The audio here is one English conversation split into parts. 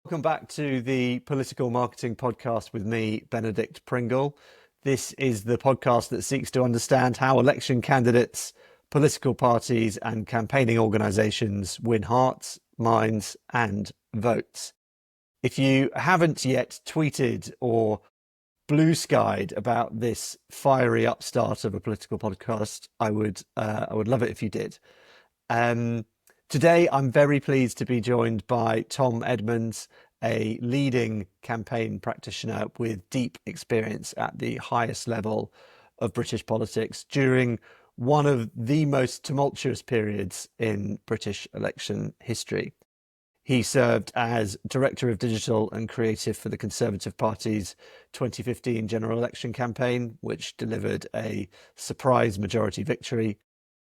Welcome back to the Political Marketing Podcast with me, Benedict Pringle. This is the podcast that seeks to understand how election candidates, political parties, and campaigning organisations win hearts, minds, and votes. If you haven't yet tweeted or blue skied about this fiery upstart of a political podcast, I would love it if you did. Today, I'm very pleased to be joined by Tom Edmonds, a leading campaign practitioner with deep experience at the highest level of British politics during one of the most tumultuous periods in British election history. He served as Director of Digital and Creative for the Conservative Party's 2015 general election campaign, which delivered a surprise majority victory.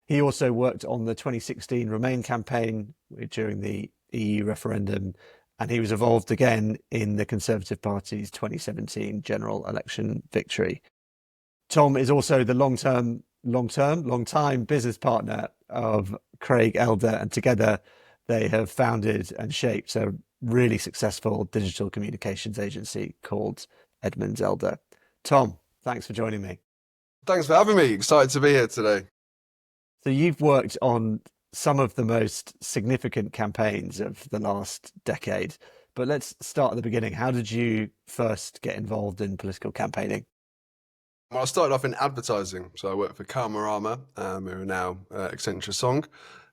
He also worked on the 2016 Remain campaign during the EU referendum, and he was involved again in the Conservative Party's 2017 general election victory. Tom is also the long-time business partner of Craig Elder, and together they have founded and shaped a really successful digital communications agency called Edmonds Elder. Tom, thanks for joining me. Thanks for having me. Excited to be here today. So you've worked on some of the most significant campaigns of the last decade, but let's start at the beginning. How did you first get involved in political campaigning? Well, I started off in advertising. So I worked for Karmarama, who are now Accenture Song.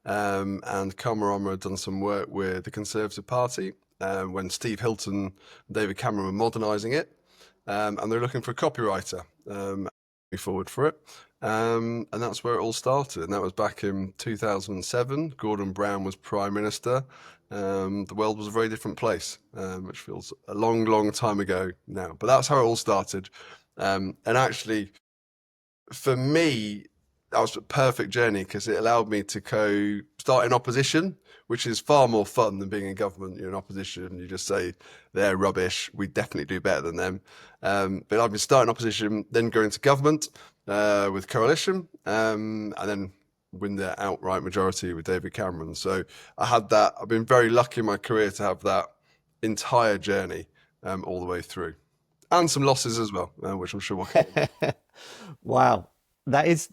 And Karmarama had done some work with the Conservative Party when Steve Hilton and David Cameron were modernising it. And they're looking for a copywriter. Forward for it. And that's where it all started. And that was back in 2007. Gordon Brown was Prime Minister. The world was a very different place, which feels a long, long time ago now. But that's how it all started. And actually, for me, that was a perfect journey because it allowed me to start in opposition, which is far more fun than being in government. You're in opposition, you just say they're rubbish, we definitely do better than them. But I've been starting opposition, then going to government with coalition, and then win the outright majority with David Cameron. So I had that. I've been very lucky in my career to have that entire journey all the way through. And some losses as well, which I'm sure we'll get into. Wow. That is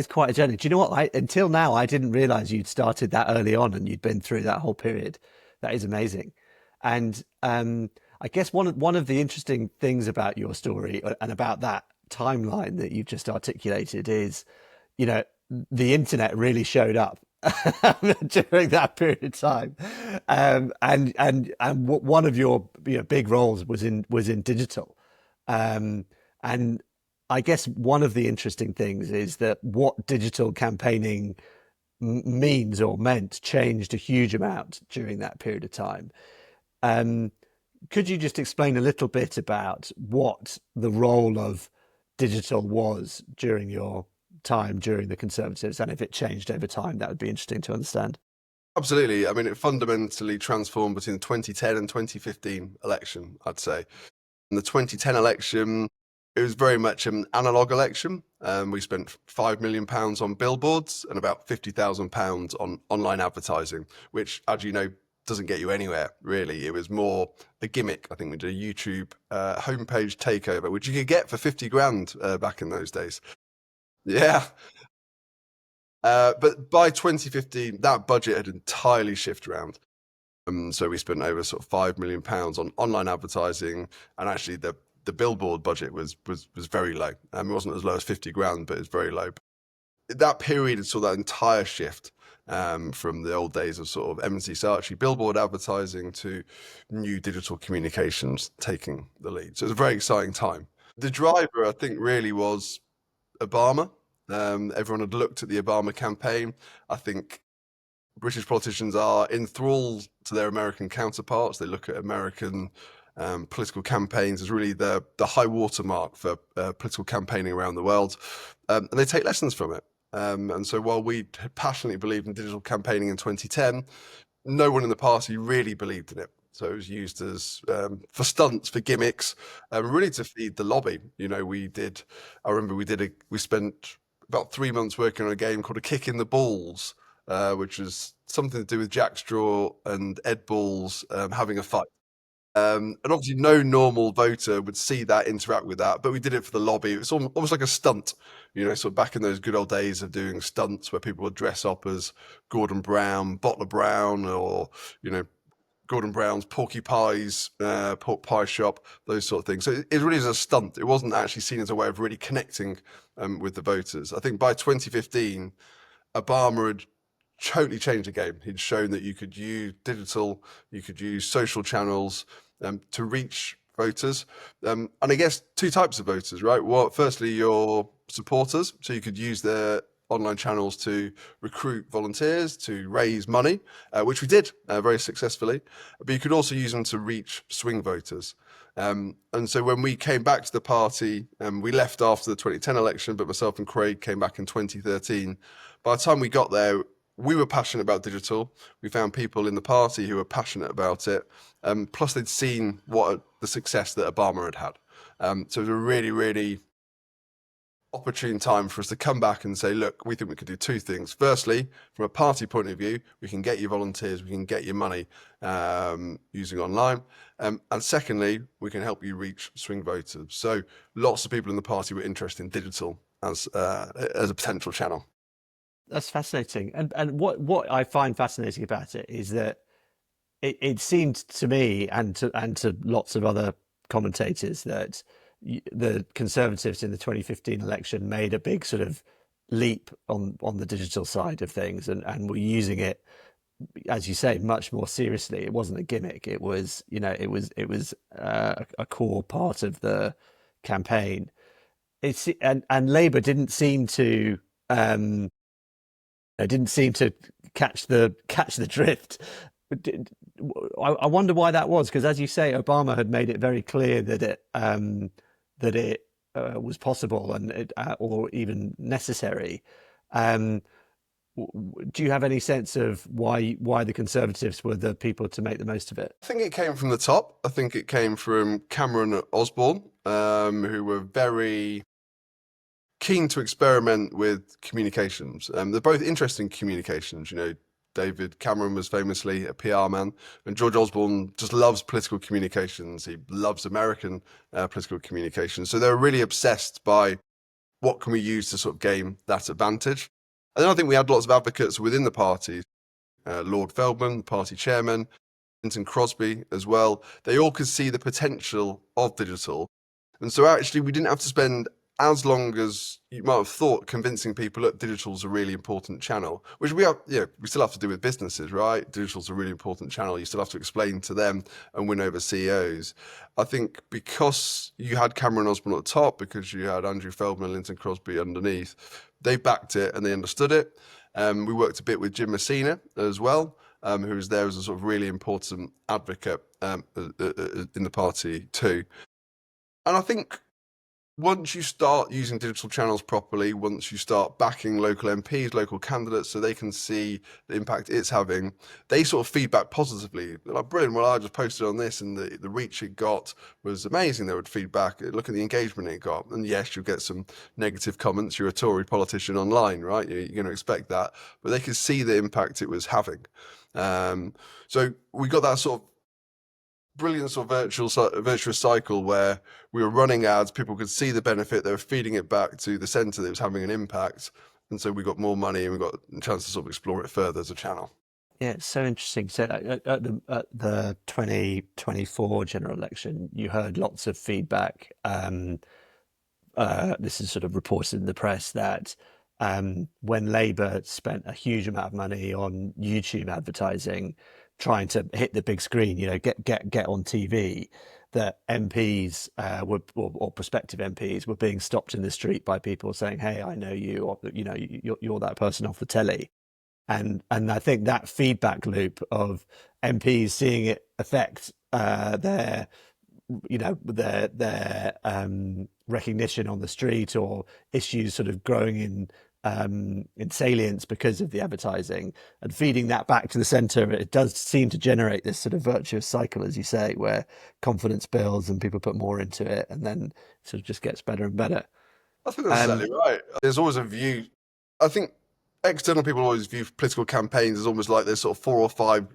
quite a journey. Do you know what? Until now, I didn't realize you'd started that early on and you'd been through that whole period. That is amazing. And I guess one of the interesting things about your story and about that timeline that you've just articulated is, the internet really showed up during that period of time, and one of your big roles was in digital, and I guess one of the interesting things is that what digital campaigning means or meant changed a huge amount during that period of time. Could you just explain a little bit about what the role of digital was during your time during the Conservatives, and if it changed over time? That would be interesting to understand. Absolutely. I mean, it fundamentally transformed between the 2010 and 2015 election, I'd say. In the 2010 election, it was very much an analog election. We spent £5 million on billboards and about £50,000 on online advertising, which, as you know, doesn't get you anywhere, really. It was more a gimmick. I think we did a YouTube homepage takeover, which you could get for 50 grand back in those days. Yeah. But by 2015, that budget had entirely shifted around. So we spent over sort of £5 million on online advertising, and actually the billboard budget was very low. It wasn't as low as 50 grand, but it's very low. That period saw that entire shift from the old days of sort of M&C Saatchi billboard advertising to new digital communications taking the lead. So it was a very exciting time. The driver, I think, really was Obama. Everyone had looked at the Obama campaign. I think British politicians are enthralled to their American counterparts. They look at American political campaigns as really the high watermark for political campaigning around the world. And they take lessons from it. And so while we passionately believed in digital campaigning in 2010, no one in the party really believed in it. So it was used as for stunts, for gimmicks, really to feed the lobby. I remember we spent about 3 months working on a game called A Kick in the Balls, which was something to do with Jack Straw and Ed Balls having a fight. And obviously, no normal voter would see that, interact with that, but we did it for the lobby. It was almost like a stunt, sort of back in those good old days of doing stunts where people would dress up as Gordon Brown, Bottler Brown, or, you know, Gordon Brown's Porky Pies, pork pie shop, those sort of things. So it really is a stunt. It wasn't actually seen as a way of really connecting with the voters. I think by 2015, Obama had totally changed the game. He'd shown that you could use digital, you could use social channels to reach voters. And I guess two types of voters, right? Well, firstly, your supporters. So you could use their online channels to recruit volunteers, to raise money, which we did very successfully. But you could also use them to reach swing voters. And so when we came back to the party, we left after the 2010 election, but myself and Craig came back in 2013. By the time we got there, we were passionate about digital. We found people in the party who were passionate about it. Plus, they'd seen the success that Obama had had. So it was a really, really opportune time for us to come back and say, look, we think we could do two things. Firstly, from a party point of view, we can get you volunteers, we can get you money using online. And secondly, we can help you reach swing voters. So lots of people in the party were interested in digital as a potential channel. That's fascinating. And what I find fascinating about it is that it seemed to me and to lots of other commentators that the Conservatives in the 2015 election made a big sort of leap on the digital side of things and were using it, as you say, much more seriously. It wasn't a gimmick. It was, it was a core part of the campaign. And Labour didn't seem to catch the drift. I wonder why that was, because as you say, Obama had made it very clear that it was possible or even necessary. Um, do you have any sense of why the Conservatives were the people to make the most of it? I think it came from the top. I think it came from Cameron and Osborne, who were very keen to experiment with communications. They're both interesting communications. David Cameron was famously a PR man, and George Osborne just loves political communications. He loves American political communications. So they're really obsessed by what can we use to sort of gain that advantage. And then I think we had lots of advocates within the party. Lord Feldman, the party chairman, Lynton Crosby as well. They all could see the potential of digital. And so actually we didn't have to spend as long as you might have thought convincing people that digital's a really important channel, which we still have to do with businesses, right? Digital's a really important channel. You still have to explain to them and win over CEOs. I think because you had Cameron Osborne at the top, because you had Andrew Feldman and Lynton Crosby underneath, they backed it and they understood it. We worked a bit with Jim Messina as well, who was there as a sort of really important advocate in the party too. And I think once you start using digital channels properly, once you start backing local MPs, local candidates, so they can see the impact it's having, they sort of feedback positively. They're like, brilliant, well, I just posted on this and the reach it got was amazing. They would feedback, look at the engagement it got. And yes, you'll get some negative comments. You're a Tory politician online, right? You're going to expect that. But they could see the impact it was having. So we got that sort of brilliant sort of virtuous cycle where we were running ads, people could see the benefit, they were feeding it back to the centre that was having an impact, and so we got more money and we got a chance to sort of explore it further as a channel. Yeah, it's so interesting. So at the 2024 general election, you heard lots of feedback. This is sort of reported in the press that when Labour spent a huge amount of money on YouTube advertising, trying to hit the big screen, get on TV, that MPs or prospective MPs were being stopped in the street by people saying, "Hey, I know you," or you're that person off the telly. And I think that feedback loop of MPs seeing it affect their recognition on the street, or issues sort of growing in salience because of the advertising, and feeding that back to the centre, it does seem to generate this sort of virtuous cycle, as you say, where confidence builds and people put more into it, and then sort of just gets better and better. I think that's Um, exactly right. There's always a view. I think external people always view political campaigns as almost like there's sort of four or five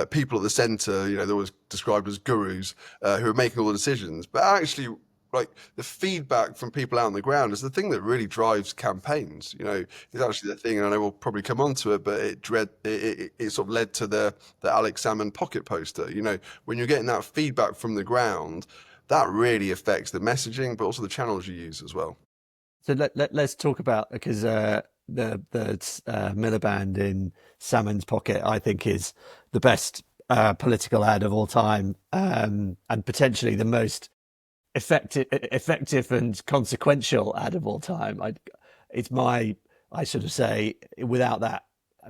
people at the center. You know, they're always described as gurus who are making all the decisions. But actually, like the feedback from people out on the ground is the thing that really drives campaigns. You know, it's actually the thing, and I know we'll probably come on to it, but it sort of led to the Alex Salmond pocket poster. You know, when you're getting that feedback from the ground, that really affects the messaging, but also the channels you use as well. So let's talk about, because the Miliband in Salmon's Pocket, I think, is the best political ad of all time, and potentially the most effective and consequential ad of all time. It's my, I sort of say, without that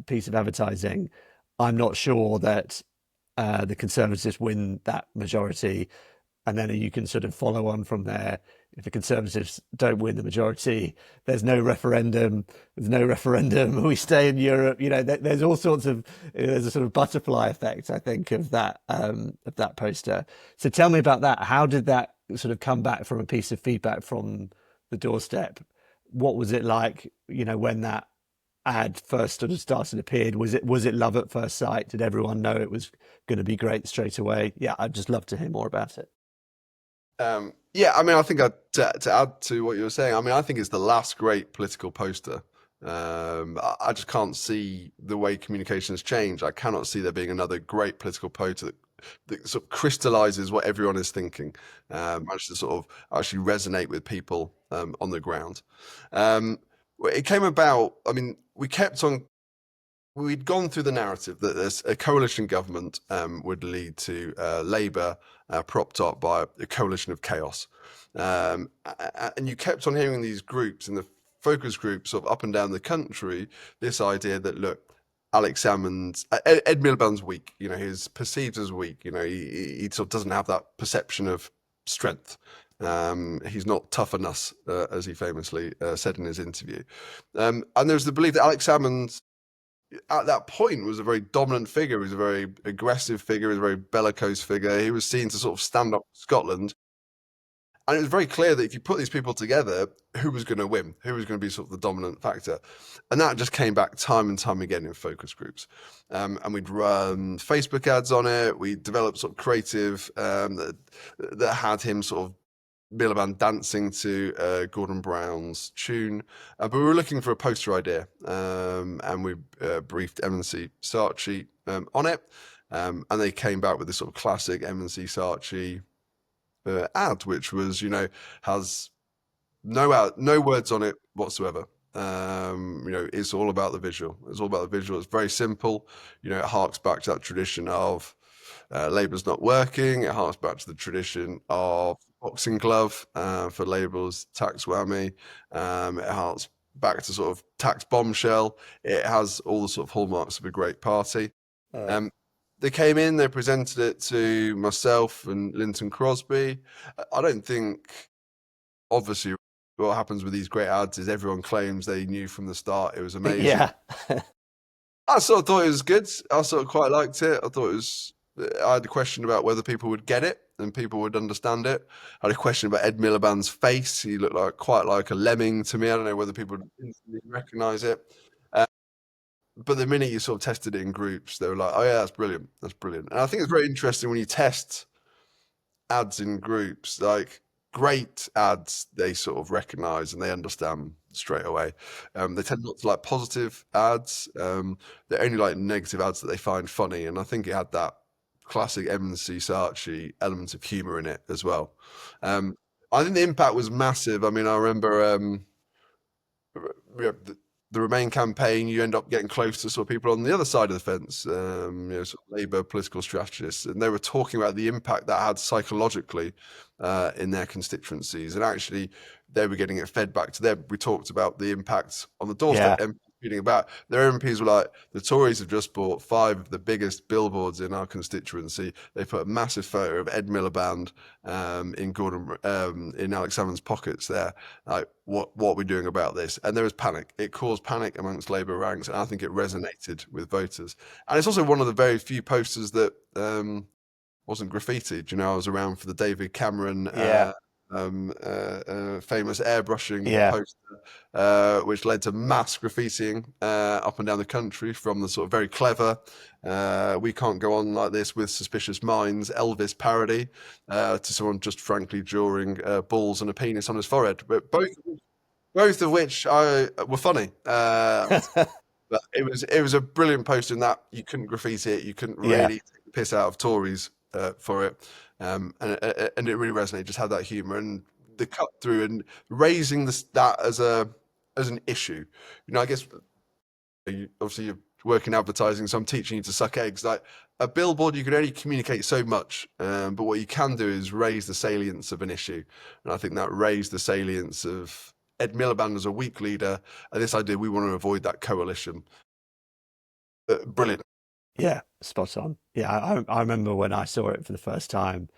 piece of advertising, I'm not sure that the Conservatives win that majority, and then you can sort of follow on from there. If the Conservatives don't win the majority, there's no referendum. There's no referendum. We stay in Europe. You know, there's all sorts of, there's a sort of butterfly effect, I think, of that poster. So tell me about that. How did that sort of come back from a piece of feedback from the doorstep? What was it like? You know, when that ad first sort of started appeared, was it love at first sight? Did everyone know it was going to be great straight away? Yeah, I'd just love to hear more about it. Yeah, I mean, I think to add to what you were saying, I mean, I think it's the last great political poster. I just can't see the way communication has changed. I cannot see there being another great political poster that sort of crystallizes what everyone is thinking, managed to sort of actually resonate with people on the ground. It came about, I mean, we'd gone through the narrative that there's a coalition government would lead to Labour propped up by a coalition of chaos. And you kept on hearing these groups in the focus groups sort of up and down the country, this idea that, look, Alex Salmond's, Ed Miliband's weak, you know, he's perceived as weak, you know, he sort of doesn't have that perception of strength. He's not tough enough, as he famously said in his interview. And there's the belief that Alex Salmond at that point was a very dominant figure. He was a very aggressive figure. He was a very bellicose figure. He was seen to sort of stand up for Scotland. And it was very clear that if you put these people together, who was going to win? Who was going to be sort of the dominant factor? And that just came back time and time again in focus groups. And we'd run Facebook ads on it. We developed sort of creative that had him sort of Miliband dancing to Gordon Brown's tune, but we were looking for a poster idea, and we briefed M&C Saatchi on it, and they came back with this sort of classic M&C Saatchi ad, which was, you know, has no words on it whatsoever. You know, it's all about the visual. It's all about the visual. It's very simple. You know, it harks back to that tradition of Labour's not working. It harks back to the tradition of boxing glove for Labour's tax whammy. It harks back to sort of tax bombshell. It has all the sort of hallmarks of a great party. Uh, Um, they came in, they presented it to myself and Lynton Crosby. I don't think, obviously, what happens with these great ads is everyone claims they knew from the start it was amazing. yeah. I sort of thought it was good. I sort of quite liked it. I thought it was. I had a question about whether people would get it and people would understand it. I had a question about Ed Miliband's face. He looked like quite like a lemming to me. I don't know whether people would instantly recognise it. Uh, but the minute you sort of tested it in groups, they were like, "Oh yeah, that's brilliant. That's brilliant." And I think it's very interesting when you test ads in groups, like great ads, they sort of recognize and they understand straight away. They tend not to like positive ads. They only like negative ads that they find funny. And I think it had that classic M&C Saatchi element of humor in it as well. Um, I think the impact was massive. I mean, I remember the Remain campaign, you end up getting close to sort of people on the other side of the fence, you know, sort of Labour political strategists, and they were talking about the impact that had psychologically in their constituencies, and actually they were getting it fed back to them. We talked about the impact on the doorstep. Yeah. Reading about their MPs were like, the Tories have just bought 5 of the biggest billboards in our constituency. They put a massive photo of Ed Miliband in Alex Salmond's pockets there. Like, what are we doing about this? And there was panic. It caused panic amongst Labour ranks, and I think it resonated with voters. And it's also one of the very few posters that wasn't graffitied. You know, I was around for the David Cameron Yeah. famous airbrushing Yeah. poster, which led to mass graffitiing up and down the country from the sort of very clever "We can't go on like this with suspicious minds" Elvis parody to someone just frankly drawing balls and a penis on his forehead. But both of which were funny. But it was a brilliant post in that you couldn't graffiti it, you couldn't Yeah. really take the piss out of Tories for it, and it really resonated. Just had that humour and the cut through and raising that as an issue. I guess obviously you're working advertising, so I'm teaching you to suck eggs. Like a billboard, you can only communicate so much, but what you can do is raise the salience of an issue, and I think that raised the salience of Ed Miliband as a weak leader, and this idea we want to avoid that coalition. Brilliant. Yeah, spot on. Yeah, I remember when I saw it for the first time.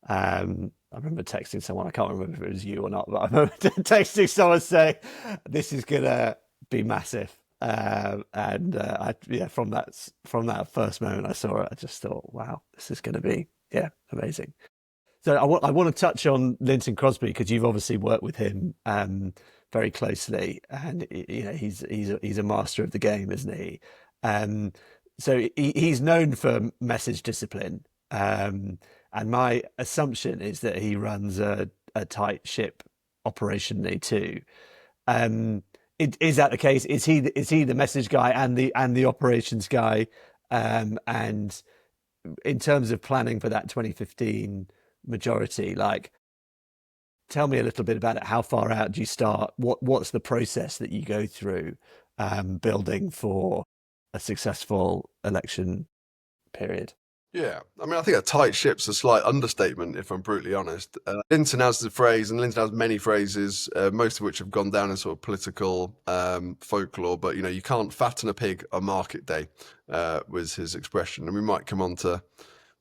I remember texting someone. I can't remember if it was you or not, but I remember texting someone saying, "This is gonna be massive." Yeah, from that first moment I saw it, I just thought, "Wow, this is gonna be amazing." So I want to touch on Lynton Crosby because you've obviously worked with him very closely, and he's a master of the game, isn't he? Um, so he's known for message discipline, and my assumption is that he runs a tight ship operationally too. Is that the case? Is he the message guy and the operations guy? And in terms of planning for that 2015 majority, like, tell me a little bit about it. How far out do you start? What's the process that you go through building for a successful election period? Yeah, I mean, I think a tight ship's a slight understatement, if I'm brutally honest. Linton has the phrase, and Linton has many phrases, most of which have gone down in sort of political folklore. But you can't fatten a pig on market day, was his expression. And we might come on to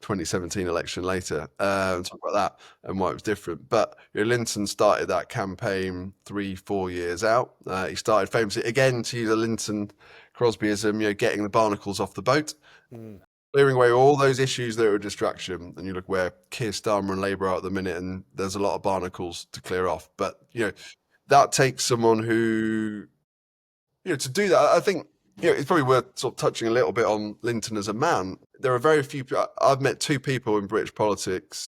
2017 election later and talk about that and why it was different. But Linton started that campaign 3-4 years out. He started famously, again, to use a Lynton Crosbyism, getting the barnacles off the boat. Mm. Clearing away all those issues that are a distraction, and you look where Keir Starmer and Labour are at the minute, and there's a lot of barnacles to clear off. But that takes someone who, to do that. I think it's probably worth sort of touching a little bit on Lynton as a man. There are very few. I've met two people in British politics.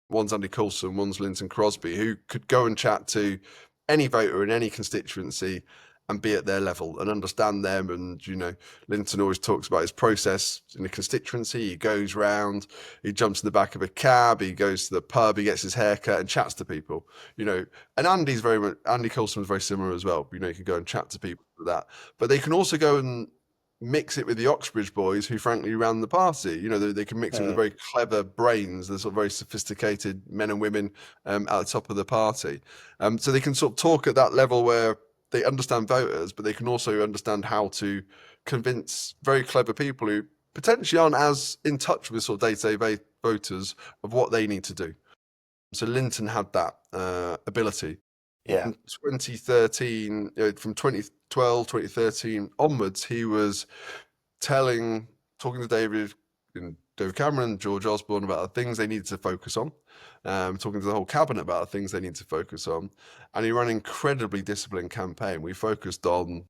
One's Andy Coulson, one's Lynton Crosby, who could go and chat to any voter in any constituency and be at their level and understand them. And, Lynton always talks about his process in the constituency. He goes round, he jumps in the back of a cab, he goes to the pub, he gets his hair cut and chats to people, and Andy Coulson was very similar as well. You can go and chat to people for that, but they can also go and mix it with the Oxbridge boys who frankly ran the party. They can mix it with the very clever brains, the sort of very sophisticated men and women at the top of the party. So they can sort of talk at that level where they understand voters, but they can also understand how to convince very clever people who potentially aren't as in touch with sort of day-to-day voters of what they need to do. So Lynton had that ability. Yeah. In 2013, from 2012, 2013 onwards, he was talking to David Cameron, George Osborne about the things they needed to focus on, talking to the whole cabinet about the things they need to focus on. And he ran an incredibly disciplined campaign. We focused on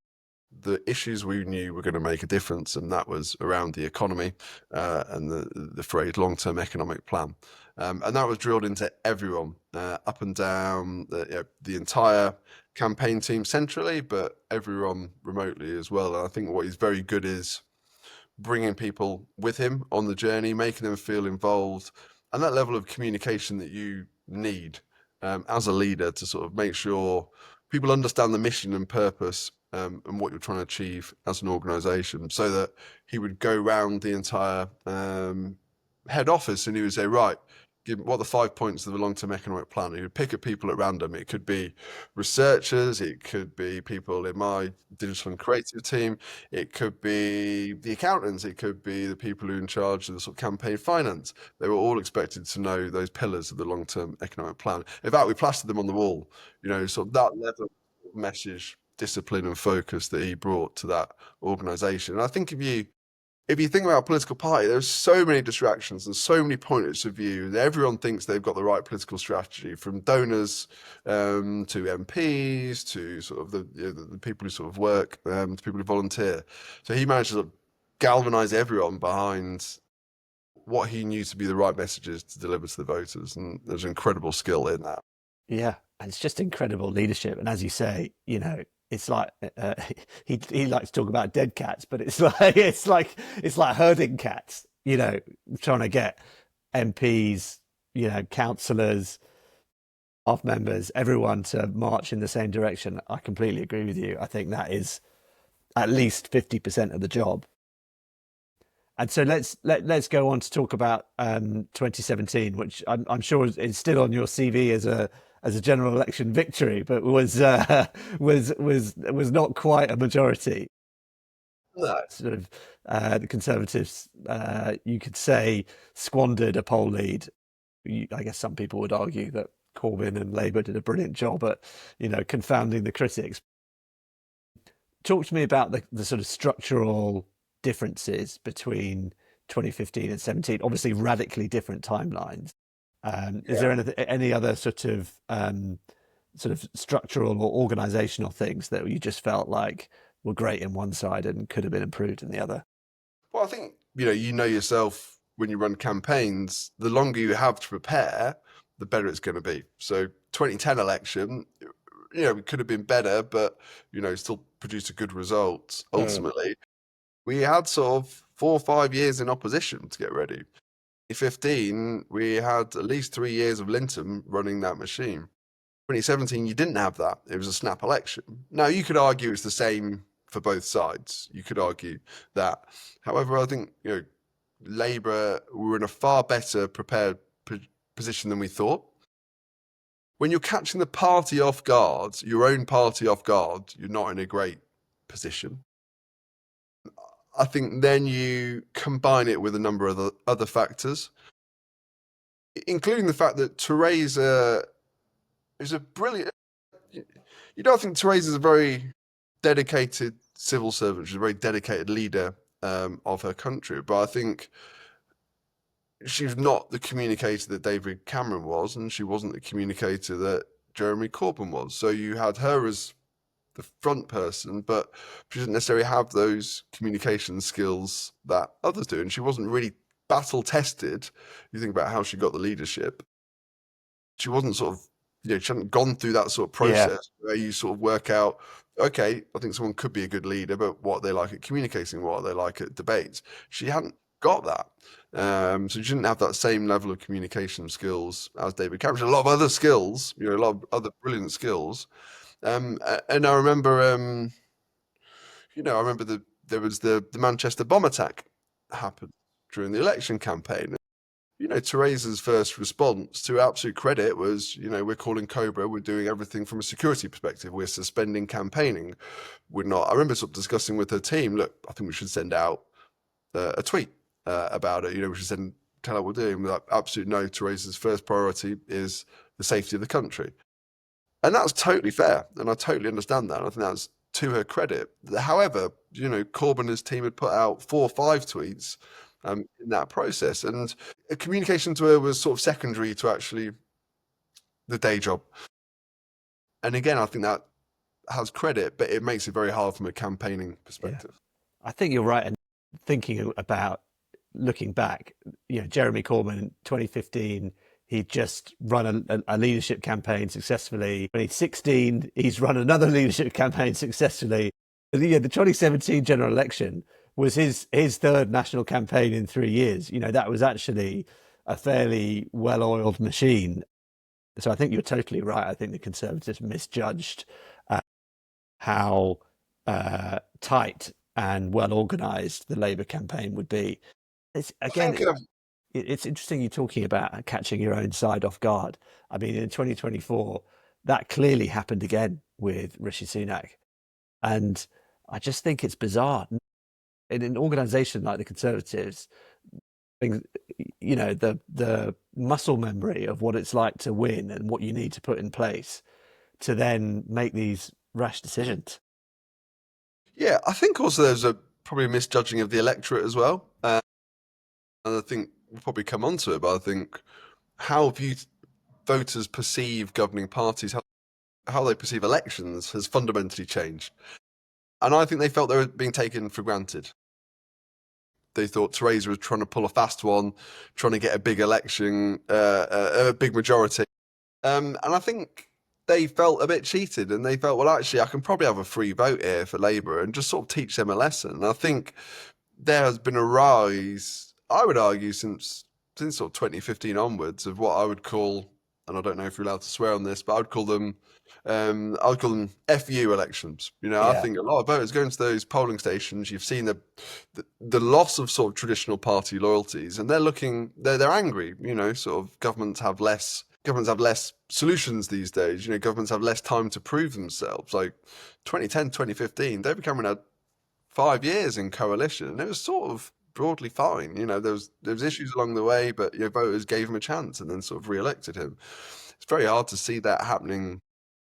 the issues we knew were going to make a difference, and that was around the economy and the phrase long-term economic plan. And that was drilled into everyone, up and down the entire campaign team centrally, but everyone remotely as well. And I think what he's very good is bringing people with him on the journey, making them feel involved, and that level of communication that you need as a leader to sort of make sure people understand the mission and purpose and what you're trying to achieve as an organisation, so that he would go round the entire head office and he would say, right, what are the 5 points of the long-term economic plan? He would pick at people at random. It could be researchers, it could be people in my digital and creative team, it could be the accountants, it could be the people who are in charge of the sort of campaign finance. They were all expected to know those pillars of the long-term economic plan. In fact, we plastered them on the wall, sort of that level of message, discipline and focus that he brought to that organisation. And I think if you if you think about a political party, there's so many distractions and so many points of view. Everyone thinks they've got the right political strategy, from donors to MPs to sort of the people who sort of work, to people who volunteer. So he managed to sort of galvanize everyone behind what he knew to be the right messages to deliver to the voters, and there's incredible skill in that. Yeah, and it's just incredible leadership. And as you say, it's like he likes to talk about dead cats, but it's like it's like herding cats. Trying to get MPs, councillors, staff members, everyone to march in the same direction. I completely agree with you. I think that is at least 50% of the job. And so let's go on to talk about 2017, which I'm sure is still on your CV as a general election victory, but was not quite a majority. No. Sort of the Conservatives, you could say, squandered a poll lead. I guess some people would argue that Corbyn and Labour did a brilliant job at, confounding the critics. Talk to me about the sort of structural differences between 2015 and 17. Obviously, radically different timelines. Is there any other sort of structural or organizational things that you just felt like were great in one side and could have been improved in the other? Well, I think, you know yourself when you run campaigns, the longer you have to prepare, the better it's going to be. So 2010 election, it could have been better, but, still produced a good result ultimately. We had sort of 4 or 5 years in opposition to get ready. 2015, we had at least 3 years of Lynton running that machine. 2017, you didn't have that. It was a snap election. Now, you could argue it's the same for both sides. You could argue that. However, I think, Labour were in a far better prepared position than we thought. When you're catching the party off guard, your own party off guard, you're not in a great position. I think then you combine it with a number of other factors, including the fact that Theresa is a brilliant. I think Theresa is a very dedicated civil servant. She's a very dedicated leader of her country. But I think she's not the communicator that David Cameron was, and she wasn't the communicator that Jeremy Corbyn was. So you had her as the front person, but she didn't necessarily have those communication skills that others do. And she wasn't really battle tested. You think about how she got the leadership. She wasn't sort of, she hadn't gone through that sort of process where you sort of work out, okay, I think someone could be a good leader, but what they like at communicating, what they like at debates. She hadn't got that. So she didn't have that same level of communication skills as David Cameron. She had a lot of other skills, a lot of other brilliant skills. And I remember, there was the Manchester bomb attack happened during the election campaign. Theresa's first response, to absolute credit, was, we're calling Cobra, we're doing everything from a security perspective, we're suspending campaigning. We're not. I remember sort of discussing with her team, look, I think we should send out a tweet about it. We should tell her what we're doing. With absolute no, Theresa's first priority is the safety of the country. And that's totally fair, and I totally understand that. And I think that's to her credit. However, Corbyn and his team had put out 4 or 5 tweets in that process, and communication to her was sort of secondary to actually the day job. And again, I think that has credit, but it makes it very hard from a campaigning perspective. Yeah. I think you're right. And thinking about looking back, Jeremy Corbyn, 2015, he'd just run a leadership campaign successfully. 2016, he's run another leadership campaign successfully. The 2017 general election was his third national campaign in 3 years. That was actually a fairly well-oiled machine. So I think you're totally right. I think the Conservatives misjudged how tight and well-organised the Labour campaign would be. It's interesting you're talking about catching your own side off guard. I mean, in 2024, that clearly happened again with Rishi Sunak. And I just think it's bizarre. In an organisation like the Conservatives, the muscle memory of what it's like to win and what you need to put in place to then make these rash decisions. Yeah, I think also there's a probably a misjudging of the electorate as well. And I think we'll probably come on to it, but I think how voters perceive governing parties, how they perceive elections has fundamentally changed. And I think they felt they were being taken for granted. They thought Theresa was trying to pull a fast one, trying to get a big election, a big majority. And I think they felt a bit cheated, and they felt, well, actually, I can probably have a free vote here for Labour and just sort of teach them a lesson. And I think there has been a rise, I would argue, since sort of 2015 onwards, of what I would call, and I don't know if you're allowed to swear on this, but I would call them FU elections. I Yeah. think a lot of voters going to those polling stations, you've seen the loss of sort of traditional party loyalties, and they're angry. Sort of governments have less solutions these days. Governments have less time to prove themselves. Like 2010, 2015, David Cameron had 5 years in coalition, and it was sort of broadly fine. There was issues along the way, but voters gave him a chance and then sort of re-elected him. It's very hard to see that happening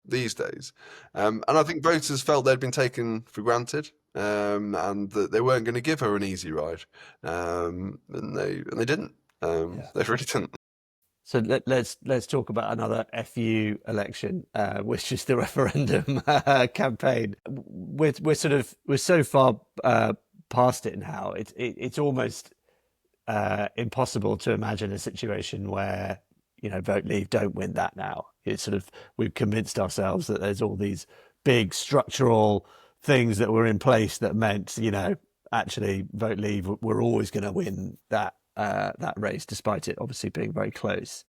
these days, and I think voters felt they'd been taken for granted, and that they weren't going to give her an easy ride, and they didn't. Yeah. They really didn't. So let's talk about another FU election, which is the referendum campaign. We're so far past it now. It's almost impossible to imagine a situation where vote leave don't win that now. It's sort of we've convinced ourselves that there's all these big structural things that were in place that meant actually vote leave we're always going to win that race, despite it obviously being very close.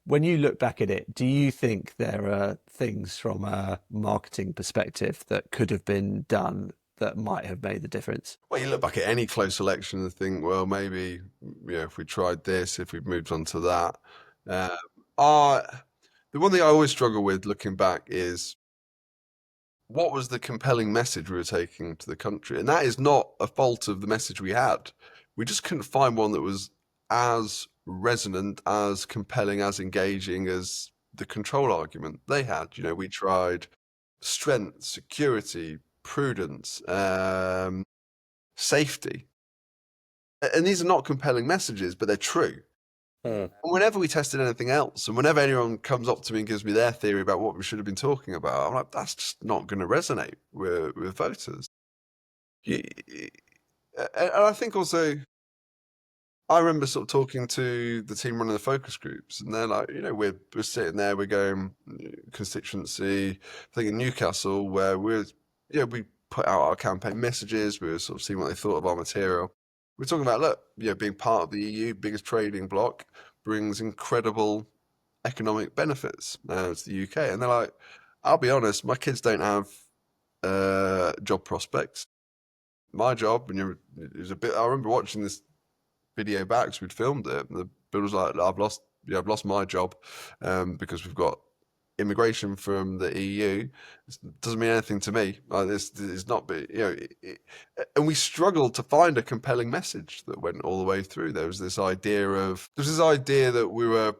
When you look back at it, do you think there are things from a marketing perspective that could have been done that might have made the difference? Well, you look back at any close election and think, well, maybe if we tried this, if we'd moved on to that. Uh, uh, the one thing I always struggle with looking back is what was the compelling message we were taking to the country? And that is not a fault of the message we had. We just couldn't find one that was as resonant, as compelling, as engaging as the control argument they had. We tried strength, security, prudence, safety. And these are not compelling messages, but they're true. And whenever we tested anything else, and whenever anyone comes up to me and gives me their theory about what we should have been talking about, I'm like, that's just not going to resonate with voters. And I think also, I remember sort of talking to the team running the focus groups, and they're like, we're sitting there, we're going constituency, I think in Newcastle, where we put out our campaign messages, we were sort of seeing what they thought of our material. We're talking about, look, being part of the EU, biggest trading bloc, brings incredible economic benefits to the UK. And they're like, I'll be honest, my kids don't have job prospects. My job, and it was a bit. I remember watching this video back because we'd filmed it. And the builder was like, I've lost my job because we've got immigration from the EU. It doesn't mean anything to me. Like this is not, and we struggled to find a compelling message that went all the way through. There was this idea that we were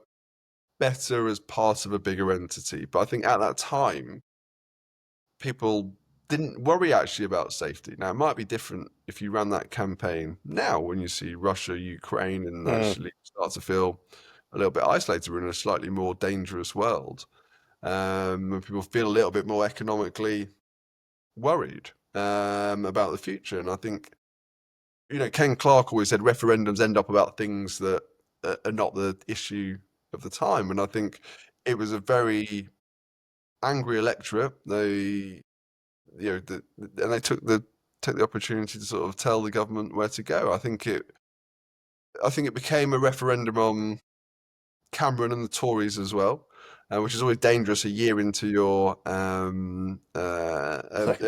better as part of a bigger entity. But I think at that time, people didn't worry actually about safety. Now, it might be different if you ran that campaign now when you see Russia, Ukraine, and actually start to feel a little bit isolated. We're in a slightly more dangerous world. And people feel a little bit more economically worried about the future. And I think, Ken Clarke always said referendums end up about things that are not the issue of the time. And I think it was a very angry electorate. They, and they took the opportunity to sort of tell the government where to go. I think it became a referendum on Cameron and the Tories as well, which is always dangerous a year into your Second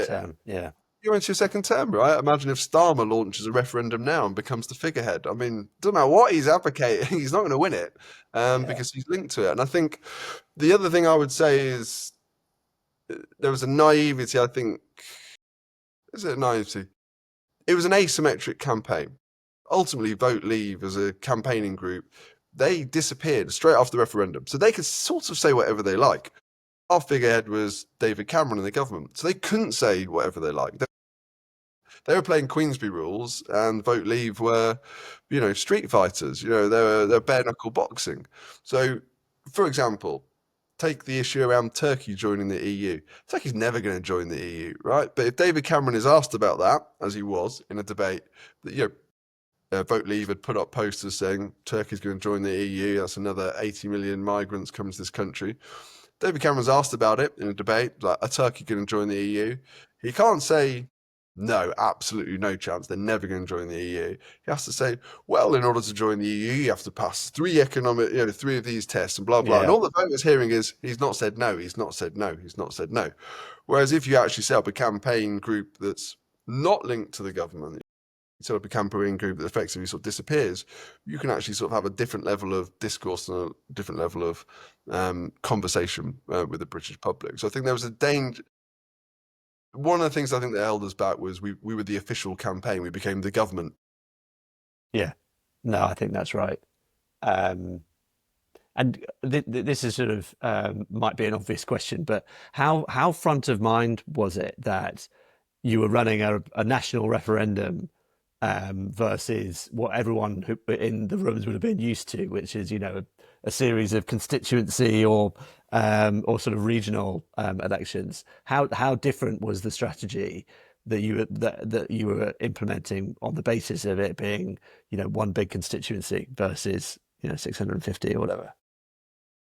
term, yeah. you're into your second term, right? Imagine if Starmer launches a referendum now and becomes the figurehead. I mean, doesn't matter what he's advocating, he's not going to win it because he's linked to it. And I think the other thing I would say is there was a naivety, I think. Is it a naivety? It was an asymmetric campaign. Ultimately, Vote Leave as a campaigning group, they disappeared straight after the referendum. So they could sort of say whatever they like. Our figurehead was David Cameron and the government. So they couldn't say whatever they liked. They were playing Queensberry rules, and Vote Leave were, street fighters. They're bare knuckle boxing. So, for example, take the issue around Turkey joining the EU. Turkey's never going to join the EU, right? But if David Cameron is asked about that, as he was in a debate, that Vote Leave had put up posters saying Turkey's going to join the EU. That's another 80 million migrants coming to this country. David Cameron's asked about it in a debate, like, are Turkey going to join the EU? He can't say, no, absolutely no chance. They're never going to join the EU. He has to say, well, in order to join the EU, you have to pass three of these tests and blah, blah. And Yeah, all the voter's hearing is, he's not said no, he's not said no, he's not said no. Whereas if you actually set up a campaign group that's not linked to the government, sort of a campaign group that effectively sort of disappears, you can actually sort of have a different level of discourse and a different level of conversation with the British public. So I think there was a danger. One of the things I think that held us back was we were the official campaign. We became the government. yeah. No, I think that's right. Um, and this is sort of might be an obvious question, but how front of mind was it that you were running a national referendum versus what everyone who in the rooms would have been used to, which is a series of constituency or sort of regional elections. How different was the strategy that you were implementing on the basis of it being one big constituency versus 650 or whatever?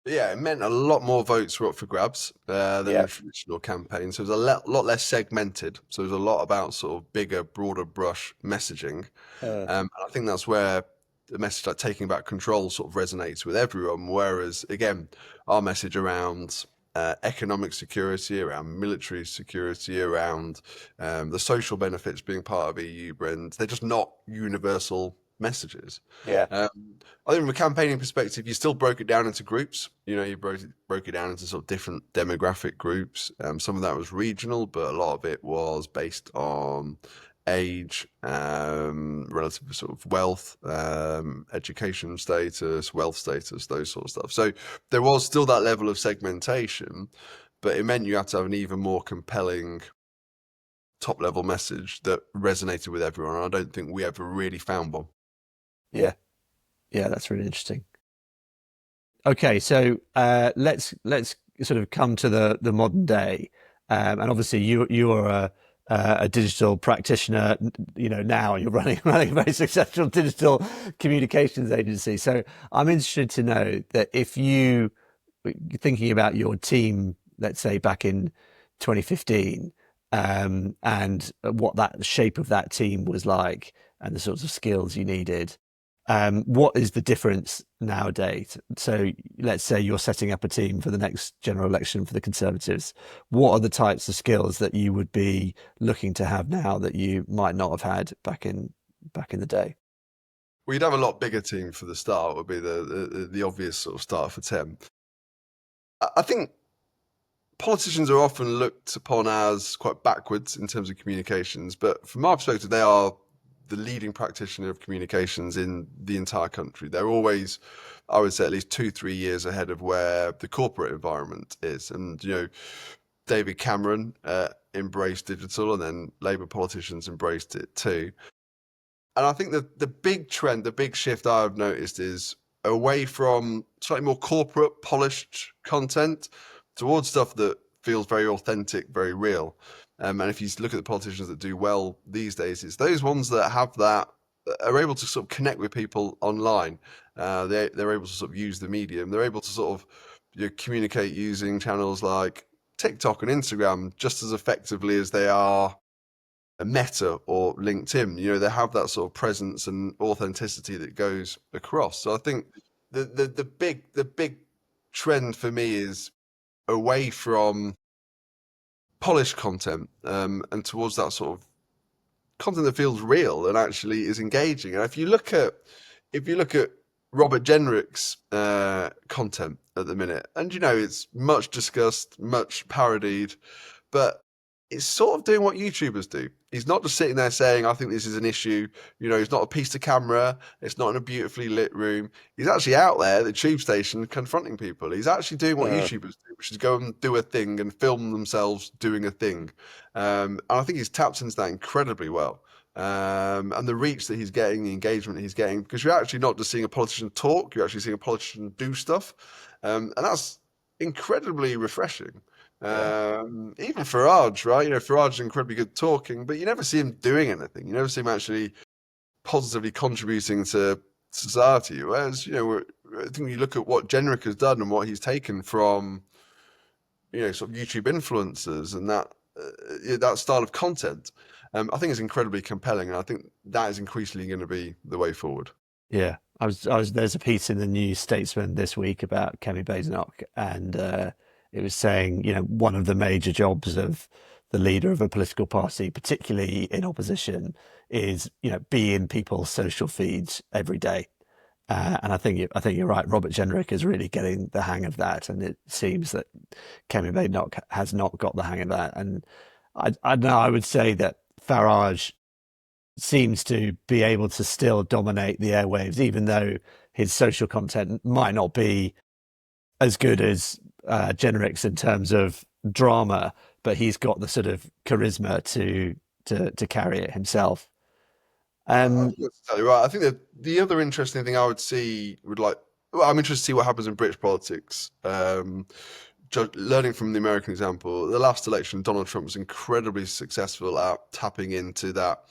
Yeah, it meant a lot more votes were up for grabs than in Yeah. traditional campaigns. So it was lot less segmented. So it was a lot about sort of bigger, broader brush messaging. Uh, And I think that's where the message like taking back control sort of resonates with everyone. Whereas, again, our message around economic security, around military security, around the social benefits being part of EU, and they're just not universal messages. yeah. Um, I think from a campaigning perspective, you still broke it down into groups. You broke it down into sort of different demographic groups. Some of that was regional, but a lot of it was based on age, relative sort of wealth, education status, wealth status, those sort of stuff. So there was still that level of segmentation, but it meant you had to have an even more compelling top level message that resonated with everyone. And I don't think we ever really found one. Yeah. Yeah, that's really interesting. Okay, so let's sort of come to the modern day, and obviously you are a digital practitioner. Now you're running a very successful digital communications agency. So I'm interested to know that if you thinking about your team, let's say back in 2015, and what that shape of that team was like, and the sorts of skills you needed. What is the difference nowadays? So let's say you're setting up a team for the next general election for the Conservatives. What are the types of skills that you would be looking to have now that you might not have had back in the day? Well, you'd have a lot bigger team for the start, would be the obvious sort of start for 10. I think politicians are often looked upon as quite backwards in terms of communications, but from our perspective, they are the leading practitioner of communications in the entire country. They're always, I would say, at least 2-3 years ahead of where the corporate environment is. And, David Cameron embraced digital, and then Labour politicians embraced it too. And I think that the big trend, the big shift I've noticed is away from slightly more corporate, polished content towards stuff that feels very authentic, very real. And if you look at the politicians that do well these days, it's those ones that have that, are able to sort of connect with people online. They're able to sort of use the medium. They're able to sort of communicate using channels like TikTok and Instagram just as effectively as they are a Meta or LinkedIn. They have that sort of presence and authenticity that goes across. So I think the big trend for me is away from polished content and towards that sort of content that feels real and actually is engaging. And if you look at Robert Jenrick's content at the minute, and it's much discussed, much parodied, but it's sort of doing what YouTubers do. He's not just sitting there saying, I think this is an issue. He's not a piece to camera. It's not in a beautifully lit room. He's actually out there at the tube station confronting people. He's actually doing what Uh, YouTubers do, which is go and do a thing and film themselves doing a thing. And I think he's tapped into that incredibly well. and the reach that he's getting, the engagement he's getting, because you're actually not just seeing a politician talk, you're actually seeing a politician do stuff, and that's incredibly refreshing. Yeah. Even Farage, right? Farage is incredibly good talking, but you never see him doing anything. You never see him actually positively contributing to society. Whereas, I think you look at what Jenrick has done and what he's taken from, sort of YouTube influencers and that style of content, I think is incredibly compelling, and I think that is increasingly going to be the way forward. Yeah, there's a piece in the New Statesman this week about Kemi Badenoch, and it was saying, one of the major jobs of the leader of a political party, particularly in opposition, is, be in people's social feeds every day. And I think you're right. Robert Jenrick is really getting the hang of that, and it seems that Kemi Badenoch has not got the hang of that. And I know I would say that Farage seems to be able to still dominate the airwaves, even though his social content might not be as good as Jenrick's in terms of drama, but he's got the sort of charisma to carry it himself. I think that's totally right. I think that the other interesting thing I would see well, I'm interested to see what happens in British politics. Learning from the American example, the last election, Donald Trump was incredibly successful at tapping into that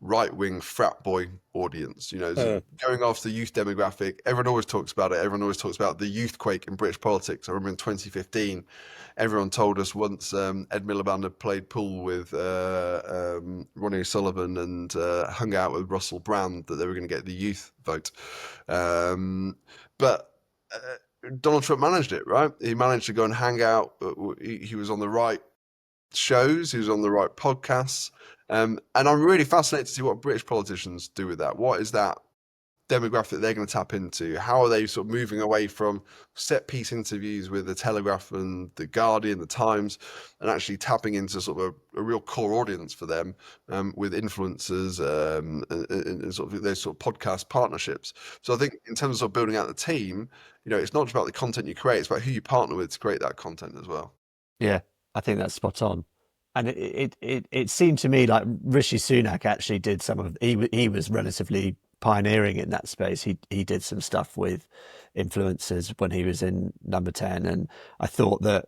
right-wing frat boy audience. Going after the youth demographic. Everyone always talks about it. Everyone always talks about the youthquake in British politics. I remember in 2015, everyone told us once Ed Miliband had played pool with Ronnie O'Sullivan and hung out with Russell Brand that they were going to get the youth vote. But Donald Trump managed it, right? He managed to go and hang out. He was on the right shows, he was on the right podcasts. And I'm really fascinated to see what British politicians do with that. What is that demographic they're going to tap into? How are they sort of moving away from set piece interviews with the Telegraph and the Guardian, the Times, and actually tapping into sort of a real core audience for them with influencers and sort of those sort of podcast partnerships. So I think in terms of sort of building out the team, it's not just about the content you create, it's about who you partner with to create that content as well. Yeah, I think that's spot on. And it seemed to me like Rishi Sunak actually did some of he was relatively pioneering in that space. He did some stuff with influencers when he was in Number 10, and I thought that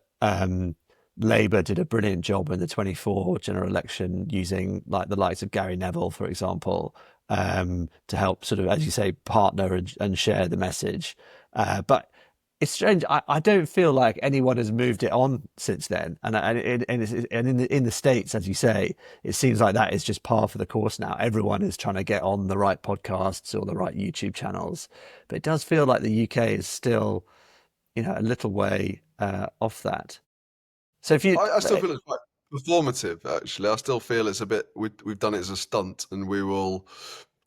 Labour did a brilliant job in the 24 general election using like the likes of Gary Neville, for example, to help sort of, as you say, partner and share the message. But it's strange. I don't feel like anyone has moved it on since then, and in the States, as you say, it seems like that is just par for the course now. Everyone is trying to get on the right podcasts or the right YouTube channels, but it does feel like the UK is still, a little way off that. So if you, I still feel it's quite performative, actually. I still feel it's a bit, we've done it as a stunt, and we will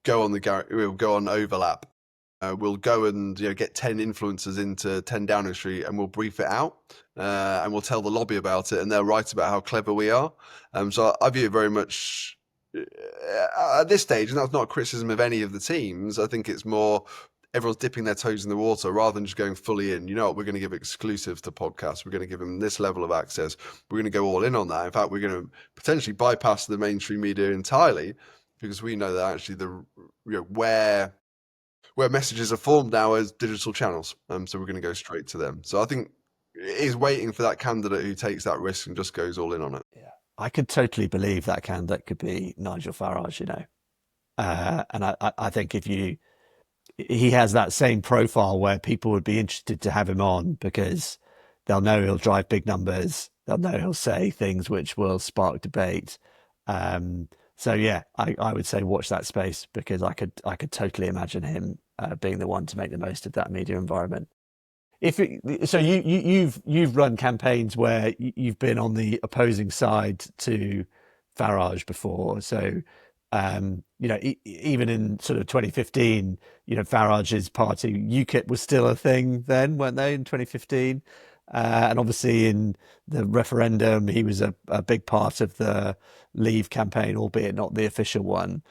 we'll go on overlap. We'll go and get 10 influencers into 10 Downing Street, and we'll brief it out, and we'll tell the lobby about it, and they'll write about how clever we are. So I view it very much at this stage, and that's not a criticism of any of the teams. I think it's more everyone's dipping their toes in the water rather than just going fully in. You know what? We're going to give exclusives to podcasts. We're going to give them this level of access. We're going to go all in on that. In fact, we're going to potentially bypass the mainstream media entirely, because we know that actually where messages are formed now as digital channels. So we're going to go straight to them. So I think it is waiting for that candidate who takes that risk and just goes all in on it. yeah, I could totally believe that candidate could be Nigel Farage, and I think he has that same profile where people would be interested to have him on because they'll know he'll drive big numbers. They'll know he'll say things which will spark debate. So yeah, I would say watch that space because I could totally imagine him being the one to make the most of that media environment. So you've run campaigns where you've been on the opposing side to Farage before. So even in sort of 2015, Farage's party UKIP was still a thing then, weren't they, in 2015? And obviously in the referendum, he was a big part of the Leave campaign, albeit not the official one.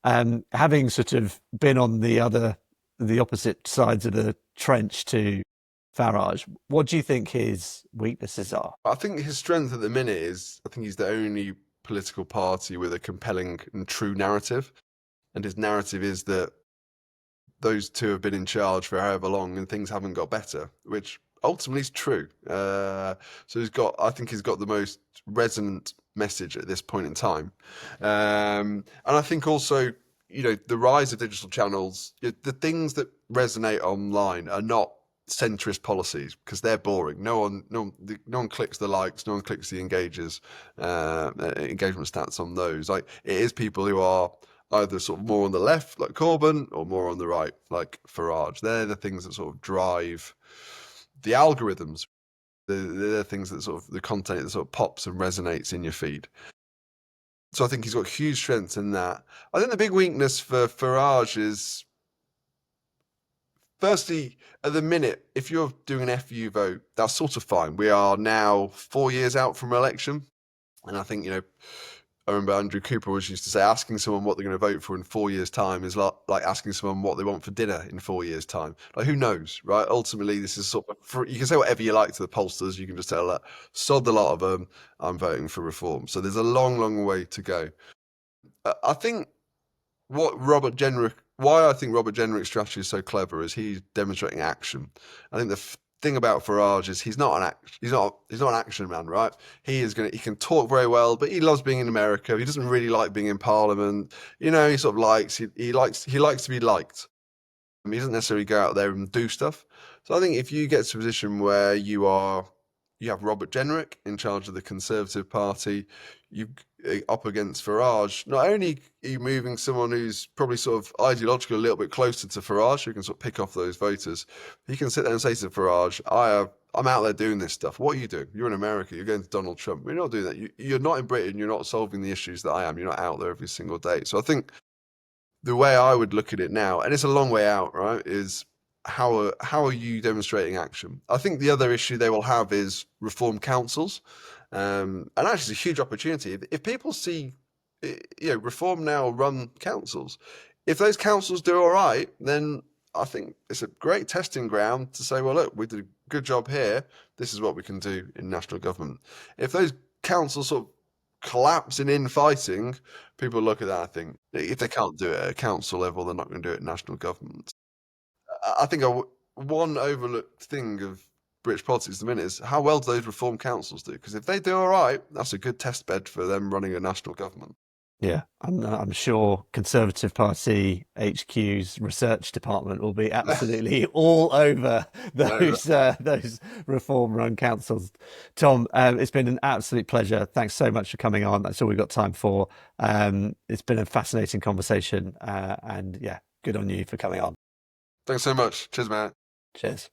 Having sort of been on the opposite sides of the trench to Farage, what do you think his weaknesses are? I think his strength at the minute is I think he's the only political party with a compelling and true narrative. And his narrative is that those two have been in charge for however long and things haven't got better, which ultimately is true. So I think he's got the most resonant message at this point in time. And I think also, the rise of digital channels, the things that resonate online are not centrist policies because they're boring. No one clicks the likes, no one clicks the engagement stats on those. Like, it is people who are either sort of more on the left, like Corbyn, or more on the right, like Farage. They're the things that sort of drive the algorithms. They're the things that sort of the content that sort of pops and resonates in your feed. So I think he's got huge strength in that. I think the big weakness for Farage is, firstly, at the minute, if you're doing an FU vote, that's sort of fine. We are now 4 years out from election. And I think, I remember Andrew Cooper was used to say, asking someone what they're going to vote for in 4 years' time is like asking someone what they want for dinner in 4 years' time. Like, who knows, right? Ultimately, this is sort of, you can say whatever you like to the pollsters. You can just tell that, sod the lot of them, I'm voting for reform. So there's a long, long way to go. I think why I think Robert Jenrick's strategy is so clever is he's demonstrating action. I think the thing about Farage is he's not an action man, right? He can talk very well, but he loves being in America. He doesn't really like being in Parliament. He sort of likes he likes to be liked. He doesn't necessarily go out there and do stuff. So I think if you get to a position where you have Robert Jenrick in charge of the Conservative Party, you up against Farage. Not only are you moving someone who's probably sort of ideologically a little bit closer to Farage, who can sort of pick off those voters, he can sit there and say to Farage, I'm out there doing this stuff. What are you doing? You're in America. You're going to Donald Trump. You're not doing that. You're not in Britain. You're not solving the issues that I am. You're not out there every single day. So I think the way I would look at it now, and it's a long way out, right, is how are you demonstrating action? I think the other issue they will have is reform councils. And actually, it's a huge opportunity. If people see, Reform now run councils. If those councils do all right, then I think it's a great testing ground to say, well, look, we did a good job here. This is what we can do in national government. If those councils sort of collapse in infighting, people look at that and think, if they can't do it at a council level, they're not going to do it in national government. I think one overlooked thing of British politics at the minute is how well do those reform councils do? Because if they do all right, that's a good test bed for them running a national government. Yeah, I'm sure Conservative Party HQ's research department will be absolutely all over those reform-run councils. Tom, it's been an absolute pleasure. Thanks so much for coming on. That's all we've got time for. It's been a fascinating conversation, and yeah, good on you for coming on. Thanks so much. Cheers, Matt. Cheers.